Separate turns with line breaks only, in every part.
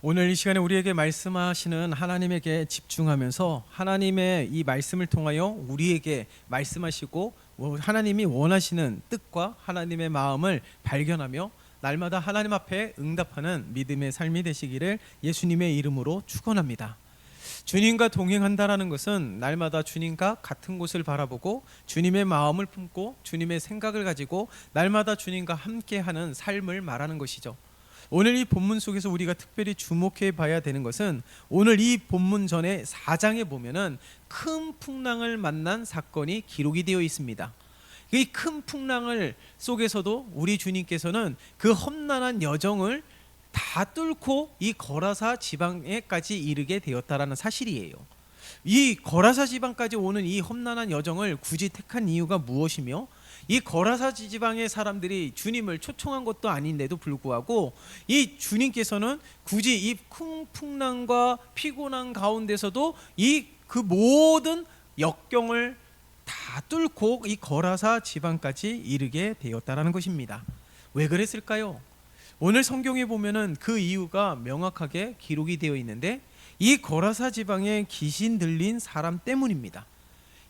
오늘 이 시간에 우리에게 말씀하시는 하나님에게 집중하면서 하나님의 이 말씀을 통하여 우리에게 말씀하시고 하나님이 원하시는 뜻과 하나님의 마음을 발견하며 날마다 하나님 앞에 응답하는 믿음의 삶이 되시기를 예수님의 이름으로 축원합니다. 주님과 동행한다라는 것은 날마다 주님과 같은 곳을 바라보고 주님의 마음을 품고 주님의 생각을 가지고 날마다 주님과 함께하는 삶을 말하는 것이죠. 오늘 이 본문 속에서 우리가 특별히 주목해 봐야 되는 것은 오늘 이 본문 전에 4장에 보면은 큰 풍랑을 만난 사건이 기록이 되어 있습니다. 이 큰 풍랑을 속에서도 우리 주님께서는 그 험난한 여정을 다 뚫고 이 거라사 지방에까지 이르게 되었다라는 사실이에요. 이 거라사 지방까지 오는 이 험난한 여정을 굳이 택한 이유가 무엇이며 이 거라사 지방의 사람들이 주님을 초청한 것도 아닌데도 불구하고 이 주님께서는 굳이 이 큰 풍랑과 피곤한 가운데서도 이 그 모든 역경을 다 뚫고 이 거라사 지방까지 이르게 되었다라는 것입니다. 왜 그랬을까요? 오늘 성경에 보면은 그 이유가 명확하게 기록이 되어 있는데 이 거라사 지방에 귀신 들린 사람 때문입니다.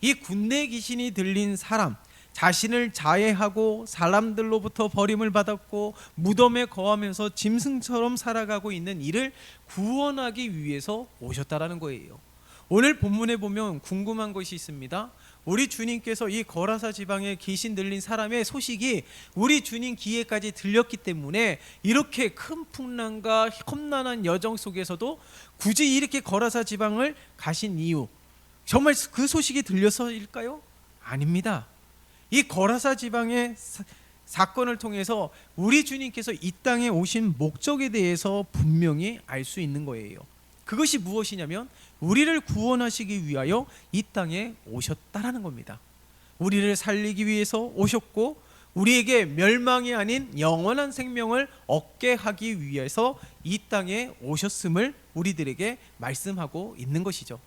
이 군대 귀신이 들린 사람, 자신을 자해하고 사람들로부터 버림을 받았고 무덤에 거하면서 짐승처럼 살아가고 있는 이를 구원하기 위해서 오셨다라는 거예요. 오늘 본문에 보면 궁금한 것이 있습니다. 우리 주님께서 이 거라사 지방에 귀신 들린 사람의 소식이 우리 주님 귀에까지 들렸기 때문에 이렇게 큰 풍랑과 험난한 여정 속에서도 굳이 이렇게 거라사 지방을 가신 이유, 정말 그 소식이 들려서일까요? 아닙니다. 이 거라사 지방의 사건을 통해서 우리 주님께서 이 땅에 오신 목적에 대해서 분명히 알 수 있는 거예요. 그것이 무엇이냐면 우리를 구원하시기 위하여 이 땅에 오셨다라는 겁니다. 우리를 살리기 위해서 오셨고 우리에게 멸망이 아닌 영원한 생명을 얻게 하기 위해서 이 땅에 오셨음을 우리들에게 말씀하고 있는 것이죠.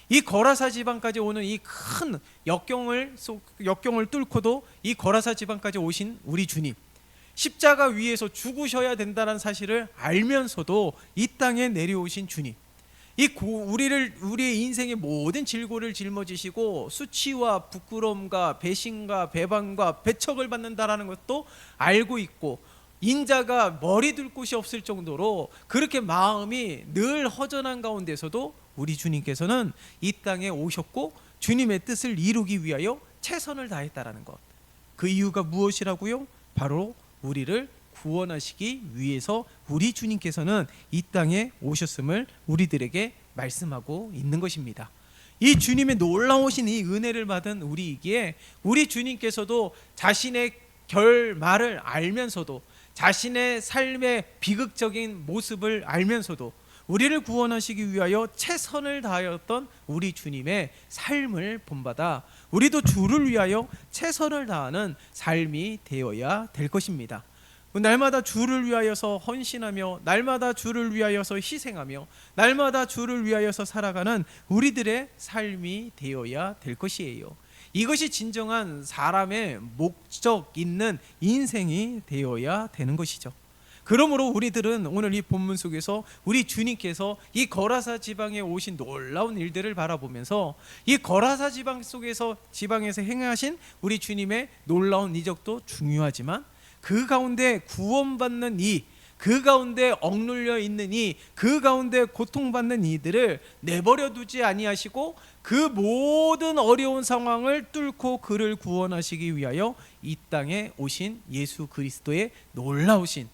이 거라사 지방까지 오는 이 큰 역경을 뚫고도 이 거라사 지방까지 오신 우리 주님, 십자가 위에서 죽으셔야 된다는 사실을 알면서도 이 땅에 내려오신 주님, 우리의 인생의 모든 질고를 짊어지시고 수치와 부끄러움과 배신과 배반과 배척을 받는다라는 것도 알고 있고 인자가 머리 둘 곳이 없을 정도로 그렇게 마음이 늘 허전한 가운데서도 우리 주님께서는 이 땅에 오셨고 주님의 뜻을 이루기 위하여 최선을 다했다라는 것. 그 이유가 무엇이라고요? 바로 우리를 구원하시기 위해서 우리 주님께서는 이 땅에 오셨음을 우리들에게 말씀하고 있는 것입니다. 이 주님의 놀라우신 이 은혜를 받은 우리에게 우리 주님께서도 자신의 결말을 알면서도 자신의 삶의 비극적인 모습을 알면서도 우리를 구원하시기 위하여 최선을 다하였던 우리 주님의 삶을 본받아 우리도 주를 위하여 최선을 다하는 삶이 되어야 될 것입니다. 날마다 주를 위하여서 헌신하며 날마다 주를 위하여서 희생하며 날마다 주를 위하여서 살아가는 우리들의 삶이 되어야 될 것이에요. 이것이 진정한 사람의 목적 있는 인생이 되어야 되는 것이죠. 그러므로 우리들은 오늘 이 본문 속에서 우리 주님께서 이 거라사 지방에 오신 놀라운 일들을 바라보면서 이 거라사 지방에서 행하신 우리 주님의 놀라운 이적도 중요하지만 그 가운데 구원받는 그 가운데 억눌려 있는 그 가운데 고통받는 이들을 내버려 두지 아니하시고 그 모든 어려운 상황을 뚫고 그를 구원하시기 위하여 이 땅에 오신 예수 그리스도의 놀라우신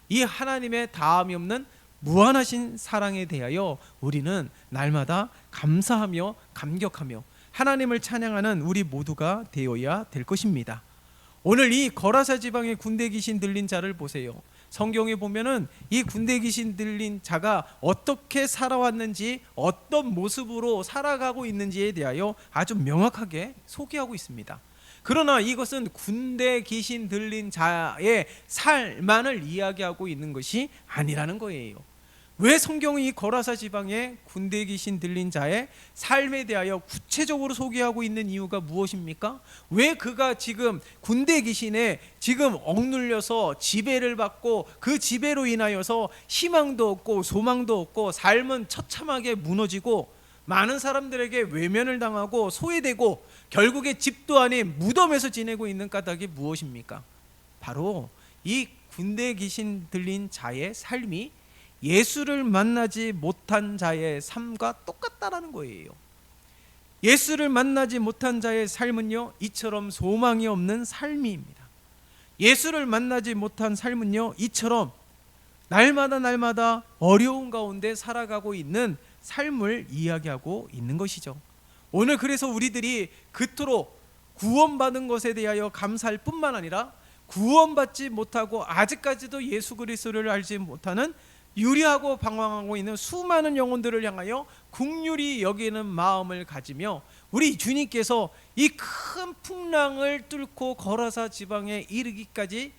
이 하나님의 다함이 없는 무한하신 사랑에 대하여 우리는 날마다 감사하며 감격하며 하나님을 찬양하는 우리 모두가 되어야 될 것입니다. 오늘 이 거라사 지방의 군대 귀신 들린 자를 보세요. 성경에 보면은 이 군대 귀신 들린 자가 어떻게 살아왔는지 어떤 모습으로 살아가고 있는지에 대하여 아주 명확하게 소개하고 있습니다. 그러나 이것은 군대 귀신 들린 자의 삶만을 이야기하고 있는 것이 아니라는 거예요. 왜 성경이 이 거라사 지방의 군대 귀신 들린 자의 삶에 대하여 구체적으로 소개하고 있는 이유가 무엇입니까? 왜 그가 지금 군대 귀신에 지금 억눌려서 지배를 받고 그 지배로 인하여서 희망도 없고 소망도 없고 삶은 처참하게 무너지고 많은 사람들에게 외면을 당하고 소외되고 결국에 집도 아닌 무덤에서 지내고 있는 까닭이 무엇입니까? 바로 이 군대 귀신 들린 자의 삶이 예수를 만나지 못한 자의 삶과 똑같다라는 거예요. 예수를 만나지 못한 자의 삶은요, 이처럼 소망이 없는 삶입니다. 예수를 만나지 못한 삶은요, 이처럼 날마다 어려운 가운데 살아가고 있는 삶을 이야기하고 있는 것이죠. 오늘 그래서 우리들이 그토록 구원받은 것에 대하여 감사할 뿐만 아니라 구원받지 못하고 아직까지도 예수 그리스도를 알지 못하는 유리하고 방황하고 있는 수많은 영혼들을 향하여 긍휼히 여기는 마음을 가지며 우리 주님께서 이 큰 풍랑을 뚫고 거라사 지방에 이르기까지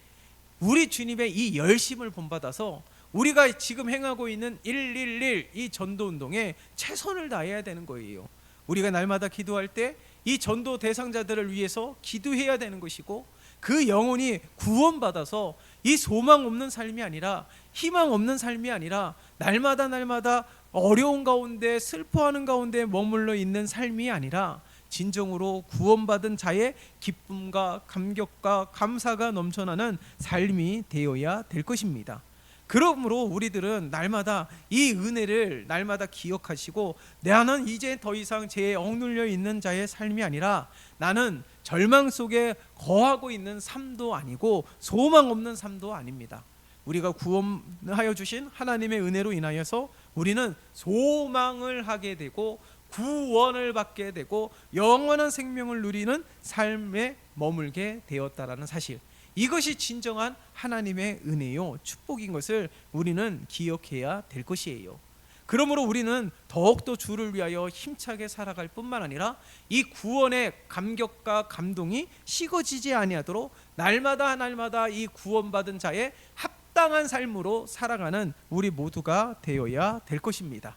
우리 주님의 이 열심을 본받아서 우리가 지금 행하고 있는 111 이 전도운동에 최선을 다해야 되는 거예요. 우리가 날마다 기도할 때 이 전도 대상자들을 위해서 기도해야 되는 것이고, 그 영혼이 구원받아서 이 소망 없는 삶이 아니라, 희망 없는 삶이 아니라 날마다 어려운 가운데 슬퍼하는 가운데 머물러 있는 삶이 아니라 진정으로 구원받은 자의 기쁨과 감격과 감사가 넘쳐나는 삶이 되어야 될 것입니다. 그러므로 우리들은 날마다 이 은혜를 날마다 기억하시고, 나는 이제 더 이상 죄에 억눌려 있는 자의 삶이 아니라 나는 절망 속에 거하고 있는 삶도 아니고 소망 없는 삶도 아닙니다. 우리가 구원하여 주신 하나님의 은혜로 인하여서 우리는 소망을 하게 되고 구원을 받게 되고 영원한 생명을 누리는 삶에 머물게 되었다라는 사실, 이것이 진정한 하나님의 은혜요 축복인 것을 우리는 기억해야 될 것이에요. 그러므로 우리는 더욱더 주를 위하여 힘차게 살아갈 뿐만 아니라 이 구원의 감격과 감동이 식어지지 아니하도록 날마다 이 구원받은 자의 합당한 삶으로 살아가는 우리 모두가 되어야 될 것입니다.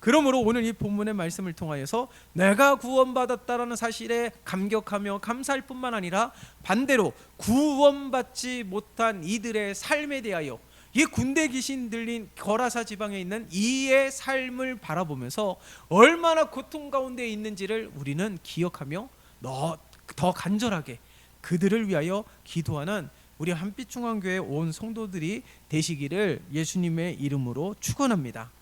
그러므로 오늘 이 본문의 말씀을 통하여서 내가 구원받았다라는 사실에 감격하며 감사할 뿐만 아니라 반대로 구원받지 못한 이들의 삶에 대하여 이 군대 귀신 들린 거라사 지방에 있는 이의 삶을 바라보면서 얼마나 고통 가운데 있는지를 우리는 기억하며 더 간절하게 그들을 위하여 기도하는 우리 한빛중앙교회 온 성도들이 되시기를 예수님의 이름으로 축원합니다.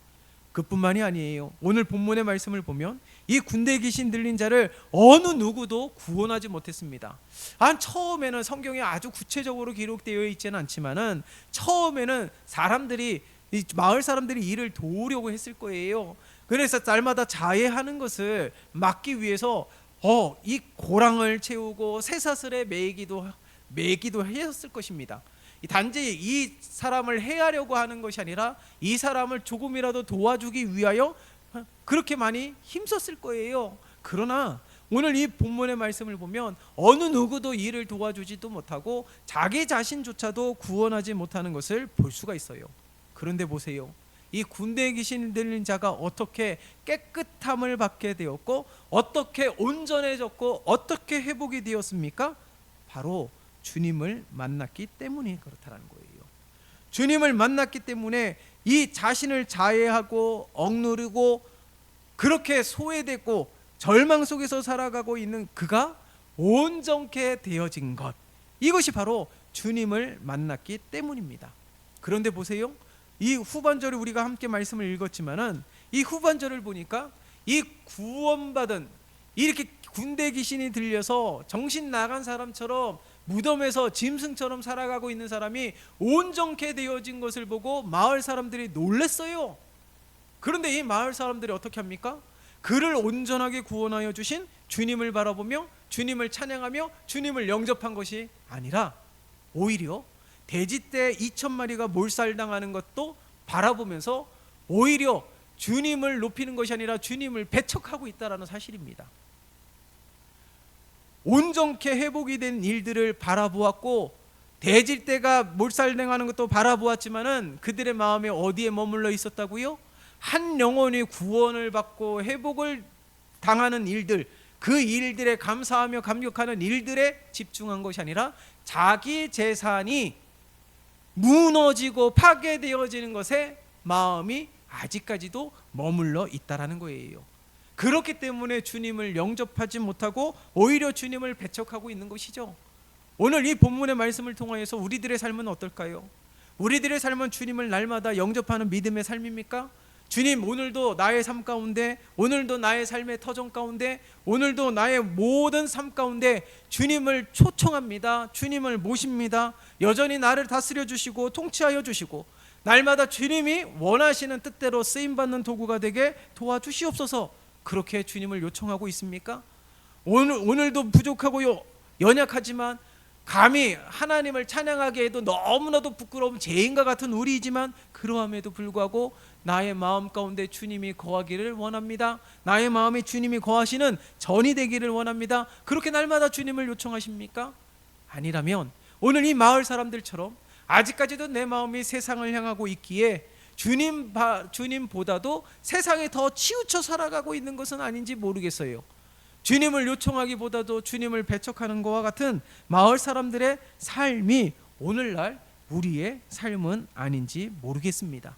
그뿐만이 아니에요. 오늘 본문의 말씀을 보면 이 군대 귀신 들린 자를 어느 누구도 구원하지 못했습니다. 처음에는 성경에 아주 구체적으로 기록되어 있지는 않지만은 처음에는 마을 사람들이 이를 도우려고 했을 거예요. 그래서 날마다 자해하는 것을 막기 위해서 이 고랑을 채우고 쇠사슬에 매기도 했을 것입니다. 단지 이 사람을 해하려고 하는 것이 아니라 이 사람을 조금이라도 도와주기 위하여 그렇게 많이 힘썼을 거예요. 그러나 오늘 이 본문의 말씀을 보면 어느 누구도 이를 도와주지도 못하고 자기 자신조차도 구원하지 못하는 것을 볼 수가 있어요. 그런데 보세요, 이 군대 귀신 들린 자가 어떻게 깨끗함을 받게 되었고 어떻게 온전해졌고 어떻게 회복이 되었습니까? 바로 주님을 만났기 때문에 그렇다는 거예요. 주님을 만났기 때문에 이 자신을 자해하고 억누르고 그렇게 소외되고 절망 속에서 살아가고 있는 그가 온전케 되어진 것, 이것이 바로 주님을 만났기 때문입니다. 그런데 보세요, 이 후반절을 우리가 함께 말씀을 읽었지만은 이 후반절을 보니까 이 구원받은 이렇게 군대 귀신이 들려서 정신 나간 사람처럼 무덤에서 짐승처럼 살아가고 있는 사람이 온전케 되어진 것을 보고 마을 사람들이 놀랐어요. 그런데 이 마을 사람들이 어떻게 합니까? 그를 온전하게 구원하여 주신 주님을 바라보며 주님을 찬양하며 주님을 영접한 것이 아니라 오히려 돼지떼 2,000마리가 몰살당하는 것도 바라보면서 오히려 주님을 높이는 것이 아니라 주님을 배척하고 있다는 사실입니다. 온전케 회복이 된 일들을 바라보았고 대질대가 몰살당하는 것도 바라보았지만은 그들의 마음이 어디에 머물러 있었다고요? 한 영혼이 구원을 받고 회복을 당하는 일들, 그 일들에 감사하며 감격하는 일들에 집중한 것이 아니라 자기 재산이 무너지고 파괴되어지는 것에 마음이 아직까지도 머물러 있다라는 거예요. 그렇기 때문에 주님을 영접하지 못하고 오히려 주님을 배척하고 있는 것이죠. 오늘 이 본문의 말씀을 통하여서 우리들의 삶은 어떨까요? 우리들의 삶은 주님을 날마다 영접하는 믿음의 삶입니까? 주님, 오늘도 나의 삶 가운데, 오늘도 나의 삶의 터전 가운데, 오늘도 나의 모든 삶 가운데 주님을 초청합니다. 주님을 모십니다. 여전히 나를 다스려 주시고 통치하여 주시고 날마다 주님이 원하시는 뜻대로 쓰임받는 도구가 되게 도와주시옵소서. 그렇게 주님을 요청하고 있습니까? 오늘도 부족하고 연약하지만 감히 하나님을 찬양하게 해도 너무나도 부끄러운 죄인과 같은 우리이지만 그러함에도 불구하고 나의 마음 가운데 주님이 거하기를 원합니다. 나의 마음에 주님이 거하시는 전이 되기를 원합니다. 그렇게 날마다 주님을 요청하십니까? 아니라면 오늘 이 마을 사람들처럼 아직까지도 내 마음이 세상을 향하고 있기에 주님보다도 세상에 더 치우쳐 살아가고 있는 것은 아닌지 모르겠어요. 주님을 요청하기보다도 주님을 배척하는 것과 같은 마을 사람들의 삶이 오늘날 우리의 삶은 아닌지 모르겠습니다.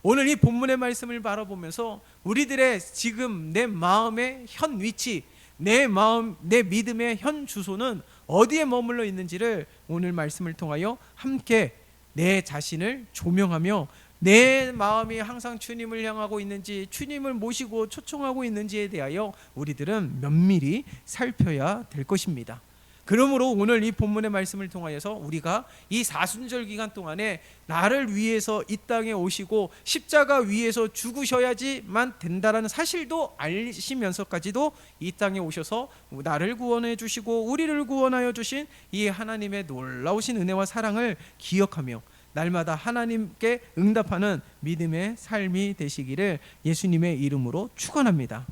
오늘 이 본문의 말씀을 바라보면서 우리들의 지금 내 마음의 현 위치, 내 믿음의 현 주소는 어디에 머물러 있는지를 오늘 말씀을 통하여 함께 내 자신을 조명하며 내 마음이 항상 주님을 향하고 있는지, 주님을 모시고 초청하고 있는지에 대하여 우리들은 면밀히 살펴야 될 것입니다. 그러므로 오늘 이 본문의 말씀을 통하여서 우리가 이 사순절 기간 동안에 나를 위해서 이 땅에 오시고 십자가 위에서 죽으셔야지만 된다라는 사실도 알시면서까지도 이 땅에 오셔서 나를 구원해 주시고 우리를 구원하여 주신 이 하나님의 놀라우신 은혜와 사랑을 기억하며 날마다 하나님께 응답하는 믿음의 삶이 되시기를 예수님의 이름으로 축원합니다.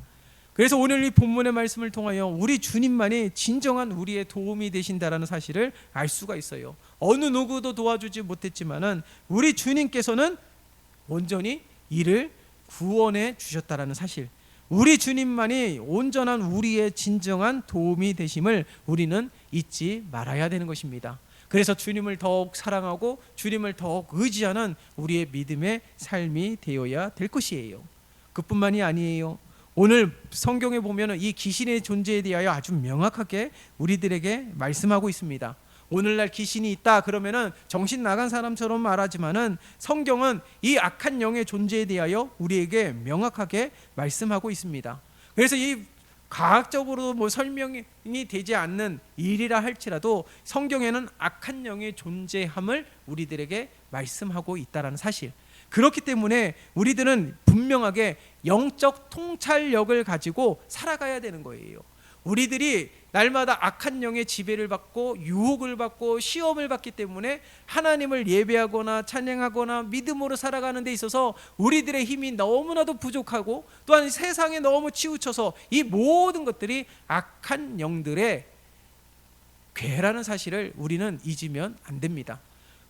그래서 오늘 이 본문의 말씀을 통하여 우리 주님만이 진정한 우리의 도움이 되신다라는 사실을 알 수가 있어요. 어느 누구도 도와주지 못했지만은 우리 주님께서는 온전히 이를 구원해 주셨다라는 사실, 우리 주님만이 온전한 우리의 진정한 도움이 되심을 우리는 잊지 말아야 되는 것입니다. 그래서 주님을 더욱 사랑하고 주님을 더욱 의지하는 우리의 믿음의 삶이 되어야 될 것이에요. 그뿐만이 아니에요. 오늘 성경에 보면 이 귀신의 존재에 대하여 아주 명확하게 우리들에게 말씀하고 있습니다. 오늘날 귀신이 있다 그러면은 정신 나간 사람처럼 말하지만은 성경은 이 악한 영의 존재에 대하여 우리에게 명확하게 말씀하고 있습니다. 그래서 이 과학적으로 설명이 되지 않는 일이라 할지라도 성경에는 악한 영의 존재함을 우리들에게 말씀하고 있다는 사실, 그렇기 때문에 우리들은 분명하게 영적 통찰력을 가지고 살아가야 되는 거예요. 우리들이 날마다 악한 영의 지배를 받고 유혹을 받고 시험을 받기 때문에 하나님을 예배하거나 찬양하거나 믿음으로 살아가는 데 있어서 우리들의 힘이 너무나도 부족하고 또한 세상에 너무 치우쳐서 이 모든 것들이 악한 영들의 괴라는 사실을 우리는 잊으면 안 됩니다.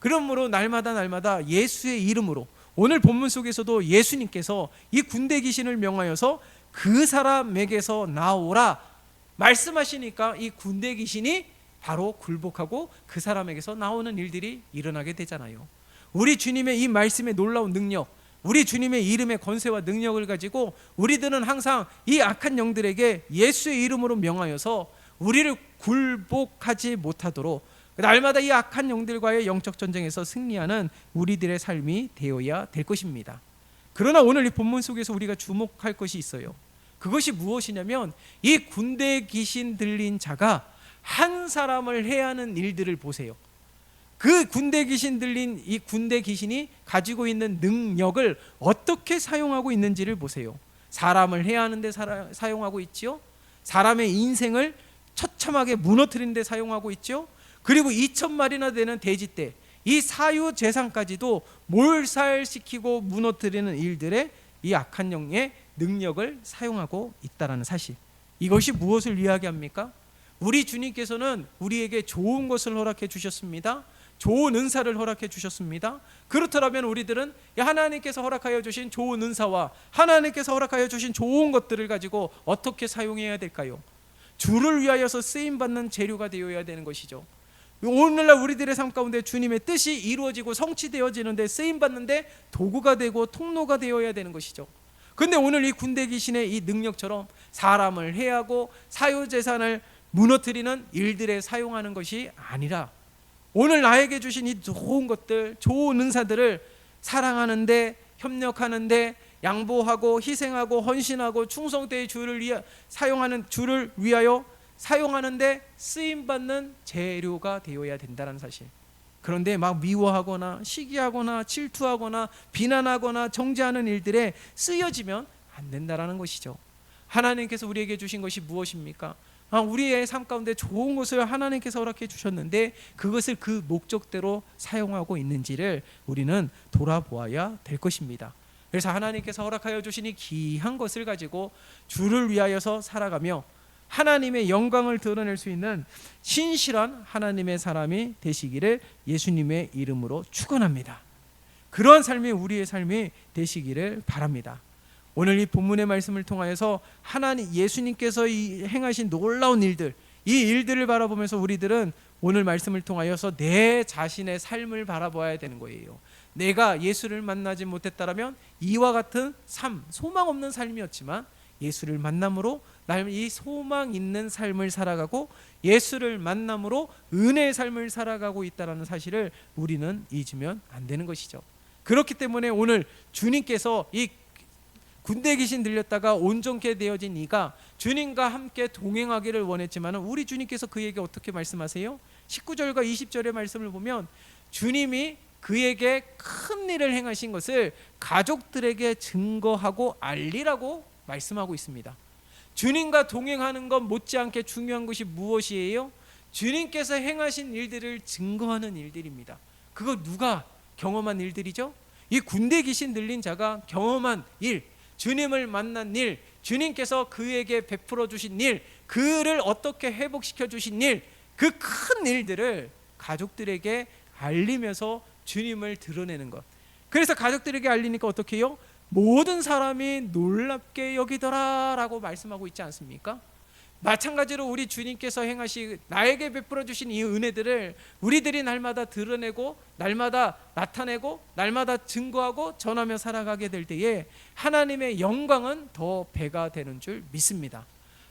그러므로 날마다 예수의 이름으로, 오늘 본문 속에서도 예수님께서 이 군대 귀신을 명하여서 그 사람에게서 나오라 말씀하시니까 이 군대 귀신이 바로 굴복하고 그 사람에게서 나오는 일들이 일어나게 되잖아요. 우리 주님의 이 말씀의 놀라운 능력, 우리 주님의 이름의 권세와 능력을 가지고 우리들은 항상 이 악한 영들에게 예수의 이름으로 명하여서 우리를 굴복하지 못하도록 날마다 이 악한 영들과의 영적 전쟁에서 승리하는 우리들의 삶이 되어야 될 것입니다. 그러나 오늘 이 본문 속에서 우리가 주목할 것이 있어요. 그것이 무엇이냐면 이 군대 귀신 들린 자가 한 사람을 해야 하는 일들을 보세요. 그 군대 귀신 들린 이 군대 귀신이 가지고 있는 능력을 어떻게 사용하고 있는지를 보세요. 사람을 해야 하는데 사용하고 있지요. 사람의 인생을 처참하게 무너뜨리는 데 사용하고 있죠. 그리고 2,000마리나 되는 돼지떼, 이 사유 재산까지도 몰살시키고 무너뜨리는 일들에 이 악한 영의 능력을 사용하고 있다는 사실, 이것이 무엇을 이야기합니까? 우리 주님께서는 우리에게 좋은 것을 허락해 주셨습니다. 좋은 은사를 허락해 주셨습니다. 그렇더라면 우리들은 하나님께서 허락하여 주신 좋은 은사와 하나님께서 허락하여 주신 좋은 것들을 가지고 어떻게 사용해야 될까요? 주를 위하여서 쓰임받는 재료가 되어야 되는 것이죠. 오늘날 우리들의 삶 가운데 주님의 뜻이 이루어지고 성취되어지는데 쓰임받는데 도구가 되고 통로가 되어야 되는 것이죠. 근데 오늘 이 군대 귀신의 이 능력처럼 사람을 해하고 사유재산을 무너뜨리는 일들에 사용하는 것이 아니라 오늘 나에게 주신 이 좋은 것들, 좋은 은사들을 사랑하는데, 협력하는데, 양보하고 희생하고 헌신하고 충성되이 주를 위하여 사용하는데 쓰임받는 재료가 되어야 된다는 사실. 그런데 막 미워하거나 시기하거나 질투하거나 비난하거나 정죄하는 일들에 쓰여지면 안 된다는 것이죠. 하나님께서 우리에게 주신 것이 무엇입니까? 우리의 삶 가운데 좋은 것을 하나님께서 허락해 주셨는데 그것을 그 목적대로 사용하고 있는지를 우리는 돌아보아야 될 것입니다. 그래서 하나님께서 허락하여 주신 이 귀한 것을 가지고 주를 위하여서 살아가며 하나님의 영광을 드러낼 수 있는 신실한 하나님의 사람이 되시기를 예수님의 이름으로 축원합니다. 그러한 삶이 우리의 삶이 되시기를 바랍니다. 오늘 이 본문의 말씀을 통하여서 예수님께서 행하신 놀라운 일들, 이 일들을 바라보면서 우리들은 오늘 말씀을 통하여서 내 자신의 삶을 바라봐야 되는 거예요. 내가 예수를 만나지 못했다라면 이와 같은 삶, 소망 없는 삶이었지만 예수를 만남으로 이 소망 있는 삶을 살아가고 예수를 만남으로 은혜의 삶을 살아가고 있다는 사실을 우리는 잊으면 안 되는 것이죠. 그렇기 때문에 오늘 주님께서 이 군대 귀신 들렸다가 온전케 되어진 이가 주님과 함께 동행하기를 원했지만 우리 주님께서 그에게 어떻게 말씀하세요? 19절과 20절의 말씀을 보면 주님이 그에게 큰 일을 행하신 것을 가족들에게 증거하고 알리라고 말씀하고 있습니다. 주님과 동행하는 것 못지않게 중요한 것이 무엇이에요? 주님께서 행하신 일들을 증거하는 일들입니다. 그거 누가 경험한 일들이죠? 이 군대 귀신 들린 자가 경험한 일, 주님을 만난 일, 주님께서 그에게 베풀어 주신 일, 그를 어떻게 회복시켜 주신 일, 그 큰 일들을 가족들에게 알리면서 주님을 드러내는 것. 그래서 가족들에게 알리니까 어떻게 해요? 모든 사람이 놀랍게 여기더라 라고 말씀하고 있지 않습니까? 마찬가지로 우리 주님께서 나에게 베풀어 주신 이 은혜들을 우리들이 날마다 드러내고 날마다 나타내고 날마다 증거하고 전하며 살아가게 될 때에 하나님의 영광은 더 배가 되는 줄 믿습니다.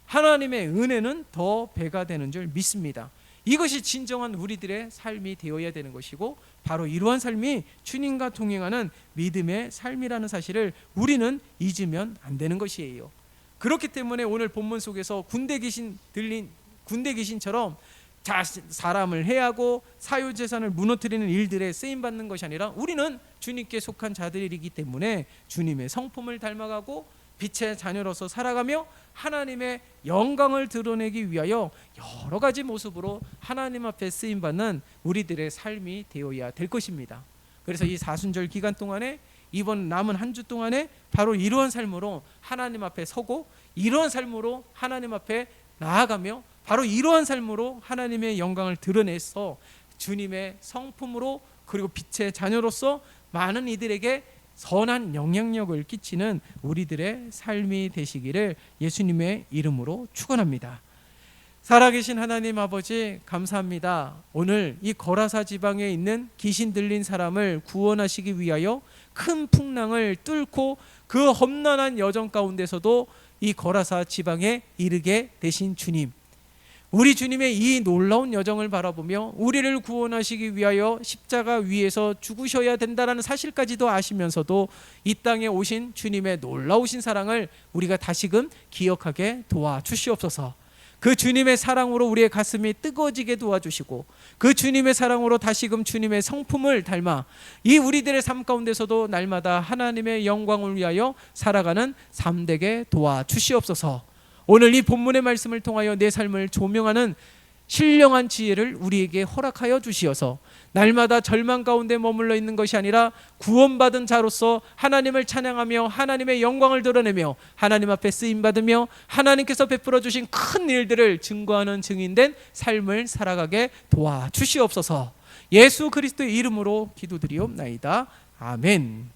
하나님의 은혜는 더 배가 되는 줄 믿습니다. 이것이 진정한 우리들의 삶이 되어야 되는 것이고 바로 이러한 삶이 주님과 동행하는 믿음의 삶이라는 사실을 우리는 잊으면 안 되는 것이에요. 그렇기 때문에 오늘 본문 속에서 군대 귀신처럼 사람을 해하고 사유재산을 무너뜨리는 일들에 쓰임받는 것이 아니라 우리는 주님께 속한 자들이기 때문에 주님의 성품을 닮아가고 빛의 자녀로서 살아가며 하나님의 영광을 드러내기 위하여 여러 가지 모습으로 하나님 앞에 쓰임받는 우리들의 삶이 되어야 될 것입니다. 그래서 이 사순절 기간 동안에 이번 남은 한 주 동안에 바로 이러한 삶으로 하나님 앞에 서고 이러한 삶으로 하나님 앞에 나아가며 바로 이러한 삶으로 하나님의 영광을 드러내서 주님의 성품으로 그리고 빛의 자녀로서 많은 이들에게 선한 영향력을 끼치는 우리들의 삶이 되시기를 예수님의 이름으로 축원합니다. 살아계신 하나님 아버지 감사합니다. 오늘 이 거라사 지방에 있는 귀신 들린 사람을 구원하시기 위하여 큰 풍랑을 뚫고 그 험난한 여정 가운데서도 이 거라사 지방에 이르게 되신 주님, 우리 주님의 이 놀라운 여정을 바라보며 우리를 구원하시기 위하여 십자가 위에서 죽으셔야 된다는 사실까지도 아시면서도 이 땅에 오신 주님의 놀라우신 사랑을 우리가 다시금 기억하게 도와주시옵소서. 그 주님의 사랑으로 우리의 가슴이 뜨거워지게 도와주시고 그 주님의 사랑으로 다시금 주님의 성품을 닮아 이 우리들의 삶 가운데서도 날마다 하나님의 영광을 위하여 살아가는 삶 되게 도와주시옵소서. 오늘 이 본문의 말씀을 통하여 내 삶을 조명하는 신령한 지혜를 우리에게 허락하여 주시어서 날마다 절망 가운데 머물러 있는 것이 아니라 구원받은 자로서 하나님을 찬양하며 하나님의 영광을 드러내며 하나님 앞에 쓰임받으며 하나님께서 베풀어 주신 큰 일들을 증거하는 증인된 삶을 살아가게 도와주시옵소서.
예수 그리스도의 이름으로 기도드리옵나이다. 아멘.